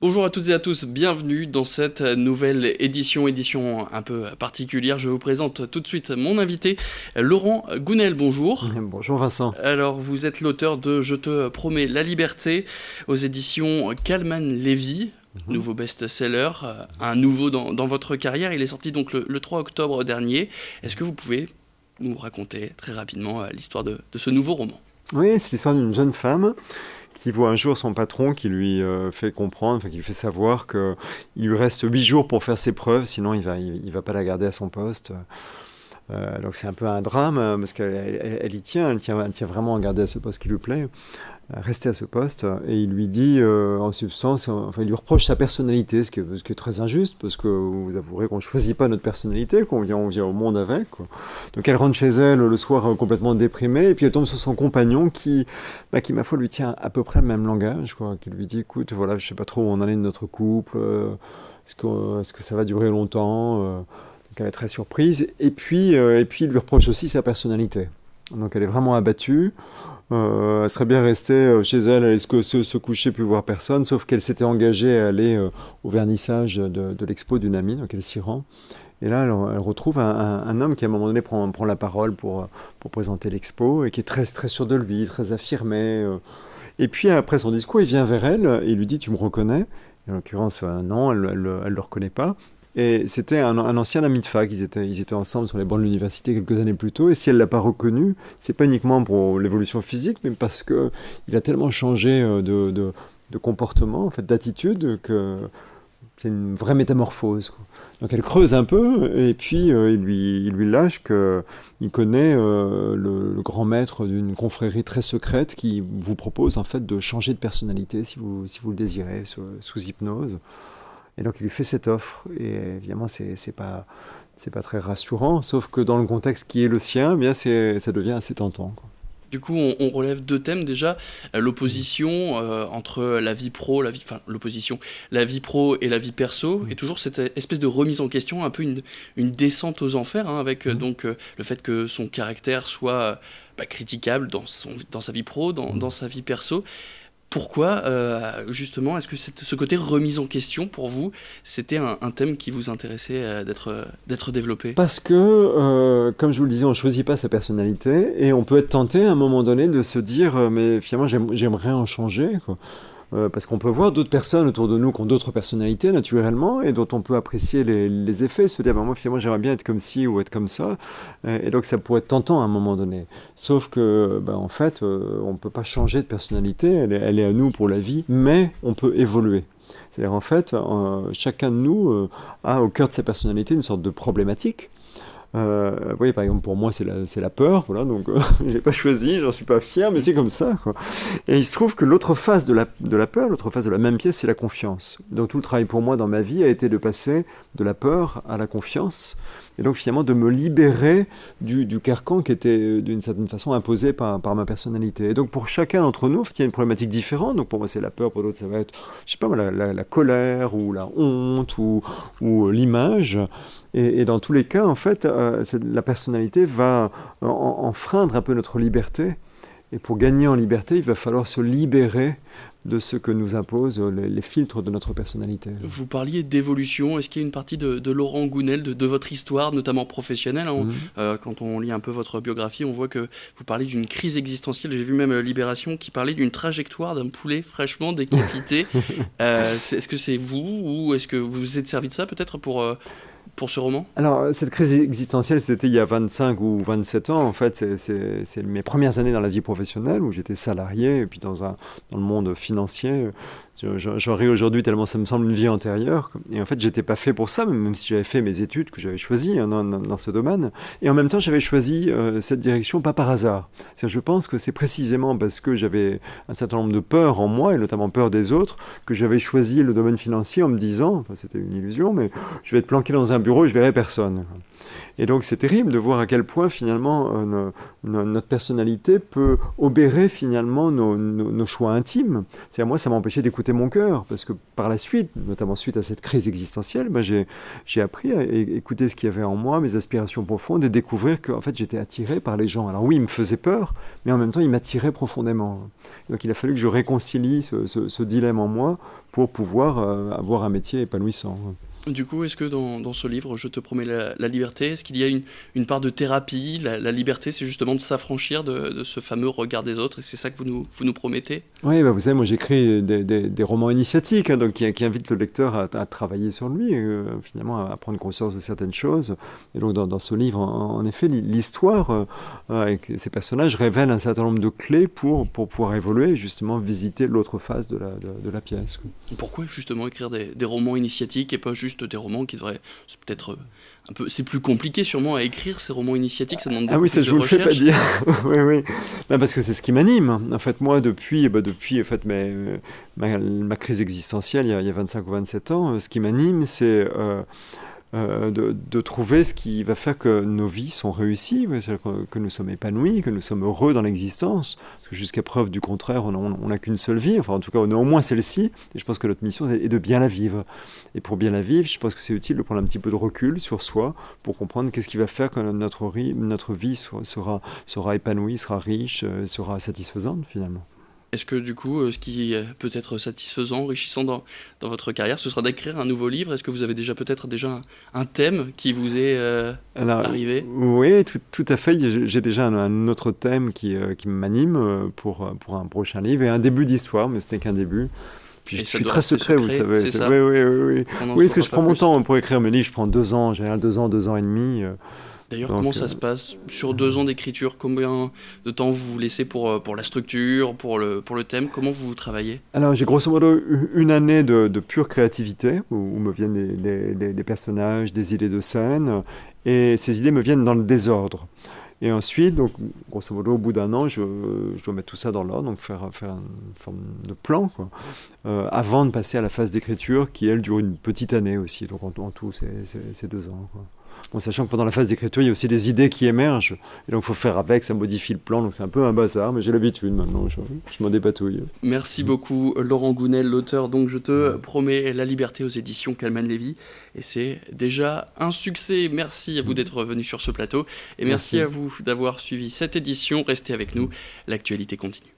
Bonjour à toutes et à tous, bienvenue dans cette nouvelle édition un peu particulière. Je vous présente tout de suite mon invité, Laurent Gounel, bonjour. Bonjour Vincent. Alors, vous êtes l'auteur de Je te promets la liberté aux éditions Kalman Levy, nouveau best-seller, un nouveau dans votre carrière. Il est sorti donc le 3 octobre dernier. Est-ce que vous pouvez nous raconter très rapidement l'histoire de ce nouveau roman? Oui, c'est l'histoire d'une jeune femme qui voit un jour son patron qui lui fait comprendre, enfin, qui lui fait savoir qu'il lui reste 8 jours pour faire ses preuves, sinon il va pas la garder à son poste. Donc c'est un peu un drame, parce qu'elle y tient, elle tient vraiment à garder à ce poste qui lui plaît, à rester à ce poste. Et il lui dit, en substance, enfin il lui reproche sa personnalité, ce qui est très injuste, parce que vous avouerez qu'on ne choisit pas notre personnalité, on vient au monde avec, quoi. Donc elle rentre chez elle le soir complètement déprimée, et puis elle tombe sur son compagnon qui ma foi, lui tient à peu près le même langage, quoi, qui lui dit, écoute, voilà, je sais pas trop où on en est de notre couple, est-ce que ça va durer longtemps donc elle est très surprise. Et puis il lui reproche aussi sa personnalité. Donc elle est vraiment abattue. Elle serait bien restée chez elle, elle allait se coucher, plus voir personne, sauf qu'elle s'était engagée à aller au vernissage de l'expo d'une amie, donc elle s'y rend. Et là, elle retrouve un homme qui, à un moment donné, prend la parole pour présenter l'expo, et qui est très, très sûr de lui, très affirmé. Et puis, après son discours, il vient vers elle et lui dit, tu me reconnais? Et en l'occurrence, non, elle ne le reconnaît pas. Et c'était un ancien ami de fac, ils étaient ensemble sur les bancs de l'université quelques années plus tôt, et si elle ne l'a pas reconnu, c'est pas uniquement pour l'évolution physique, mais parce qu'il a tellement changé de comportement, en fait, d'attitude, que c'est une vraie métamorphose, quoi. Donc elle creuse un peu, et puis il lui lâche qu'il connaît le grand maître d'une confrérie très secrète qui vous propose en fait de changer de personnalité si vous le désirez, sous hypnose. Et donc il lui fait cette offre, et évidemment c'est pas très rassurant, sauf que dans le contexte qui est le sien, eh bien ça devient assez tentant, quoi. Du coup, on relève deux thèmes déjà, l'opposition entre la vie pro, la vie pro et la vie perso, et toujours cette espèce de remise en question, un peu une descente aux enfers, hein, avec le fait que son caractère soit critiquable dans sa vie pro, dans sa vie perso. Pourquoi, justement, est-ce que ce côté remise en question, pour vous, c'était un thème qui vous intéressait d'être développé? Parce que, comme je vous le disais, on ne choisit pas sa personnalité, et on peut être tenté à un moment donné de se dire mais finalement j'aimerais en changer, quoi. Parce qu'on peut voir d'autres personnes autour de nous qui ont d'autres personnalités naturellement, et dont on peut apprécier les effets, se dire moi finalement j'aimerais bien être comme ci ou être comme ça, et donc ça pourrait être tentant à un moment donné. Sauf que en fait on ne peut pas changer de personnalité, elle est à nous pour la vie, mais on peut évoluer. C'est-à-dire en fait chacun de nous a au cœur de sa personnalité une sorte de problématique. Vous voyez, par exemple, pour moi, c'est la peur, voilà, donc je l'ai pas choisi, j'en suis pas fier, mais c'est comme ça, quoi. Et il se trouve que l'autre face de la peur, l'autre face de la même pièce, c'est la confiance. Donc tout le travail pour moi dans ma vie a été de passer de la peur à la confiance, et donc finalement de me libérer du carcan qui était d'une certaine façon imposé par ma personnalité. Et donc pour chacun d'entre nous, en fait, il y a une problématique différente. Donc pour moi, c'est la peur, pour d'autres, ça va être, je sais pas, la colère, ou la honte, ou l'image. Et dans tous les cas, en fait, la personnalité va enfreindre un peu notre liberté. Et pour gagner en liberté, il va falloir se libérer de ce que nous imposent les filtres de notre personnalité. Vous parliez d'évolution. Est-ce qu'il y a une partie de Laurent Gounel, de votre histoire, notamment professionnelle, hein, quand on lit un peu votre biographie, on voit que vous parlez d'une crise existentielle. J'ai vu même Libération qui parlait d'une trajectoire d'un poulet fraîchement décapité. Est-ce que c'est vous, ou est-ce que vous vous êtes servi de ça peut-être pour ce roman? Alors, cette crise existentielle, c'était il y a 25 ou 27 ans. En fait, c'est mes premières années dans la vie professionnelle, où j'étais salarié, et puis dans le monde financier. J'en ris aujourd'hui tellement ça me semble une vie antérieure. Et en fait, j'étais pas fait pour ça, même si j'avais fait mes études, que j'avais choisies, hein, dans ce domaine. Et en même temps, j'avais choisi cette direction pas par hasard. Je pense que c'est précisément parce que j'avais un certain nombre de peurs en moi, et notamment peur des autres, que j'avais choisi le domaine financier en me disant, enfin, c'était une illusion, mais je vais être planqué dans un bureau, je verrai personne. Et donc c'est terrible de voir à quel point finalement notre personnalité peut obérer finalement nos choix intimes. C'est-à-dire moi ça m'a empêché d'écouter mon cœur parce que par la suite, notamment suite à cette crise existentielle, j'ai appris à écouter ce qu'il y avait en moi, mes aspirations profondes et découvrir que en fait j'étais attiré par les gens. Alors oui, ils me faisaient peur, mais en même temps ils m'attiraient profondément. Donc il a fallu que je réconcilie ce dilemme en moi pour pouvoir avoir un métier épanouissant. Du coup, est-ce que dans ce livre, Je te promets la liberté, est-ce qu'il y a une part de thérapie? La liberté, c'est justement de s'affranchir de ce fameux regard des autres, et c'est ça que vous nous promettez? Oui, bah, vous savez, moi j'écris des romans initiatiques, hein, donc qui invitent le lecteur à travailler sur lui, finalement à prendre conscience de certaines choses. Et donc dans ce livre, en effet, l'histoire avec ces personnages révèle un certain nombre de clés pour pouvoir évoluer et justement visiter l'autre face de la pièce. Pourquoi justement écrire des romans initiatiques et pas juste des romans qui devraient... C'est peut-être un peu... C'est plus compliqué sûrement à écrire ces romans initiatiques, ça demande beaucoup plus de recherche. Ah oui, ça je vous le fais pas dire. Oui, oui. Bah, parce que c'est ce qui m'anime. En fait, moi, depuis en fait, ma crise existentielle, il y a 25 ou 27 ans, ce qui m'anime, c'est de trouver ce qui va faire que nos vies sont réussies, que nous sommes épanouis, que nous sommes heureux dans l'existence. Parce que jusqu'à preuve du contraire, on n'a qu'une seule vie. Enfin, en tout cas, on a au moins celle-ci. Et je pense que notre mission est de bien la vivre. Et pour bien la vivre, je pense que c'est utile de prendre un petit peu de recul sur soi pour comprendre qu'est-ce qui va faire que notre vie sera épanouie, sera riche, sera satisfaisante finalement. Est-ce que du coup, ce qui peut être satisfaisant, enrichissant dans votre carrière, ce sera d'écrire un nouveau livre? Est-ce que vous avez peut-être un thème qui vous est arrivé? Oui, tout à fait. J'ai déjà un autre thème qui m'anime pour un prochain livre et un début d'histoire, mais ce n'est qu'un début. Puis je suis très secret, vous savez. C'est ça. Oui. Oui, parce que je prends mon temps pour écrire mes livres. Je prends 2 ans, en général 2 ans et demi. D'ailleurs, comment ça se passe? Sur 2 ans d'écriture, combien de temps vous laissez pour la structure, pour le thème? Comment vous travaillez? Alors, j'ai grosso modo une année de pure créativité, où me viennent des personnages, des idées de scène, et ces idées me viennent dans le désordre. Et ensuite, donc, grosso modo, au bout d'un an, je dois mettre tout ça dans l'ordre, donc faire une forme de plan, quoi, avant de passer à la phase d'écriture, qui, elle, dure une petite année aussi. Donc, en tout, c'est 2 ans, quoi. Bon, sachant que pendant la phase d'écriture, il y a aussi des idées qui émergent. Et donc, il faut faire avec, ça modifie le plan. Donc, c'est un peu un bazar, mais j'ai l'habitude maintenant. Je m'en dépatouille. Merci beaucoup, Laurent Gounel, l'auteur. Donc, Je te promets la liberté aux éditions Calman Lévy. Et c'est déjà un succès. Merci à vous d'être venu sur ce plateau. Et merci à vous d'avoir suivi cette édition. Restez avec nous. L'actualité continue.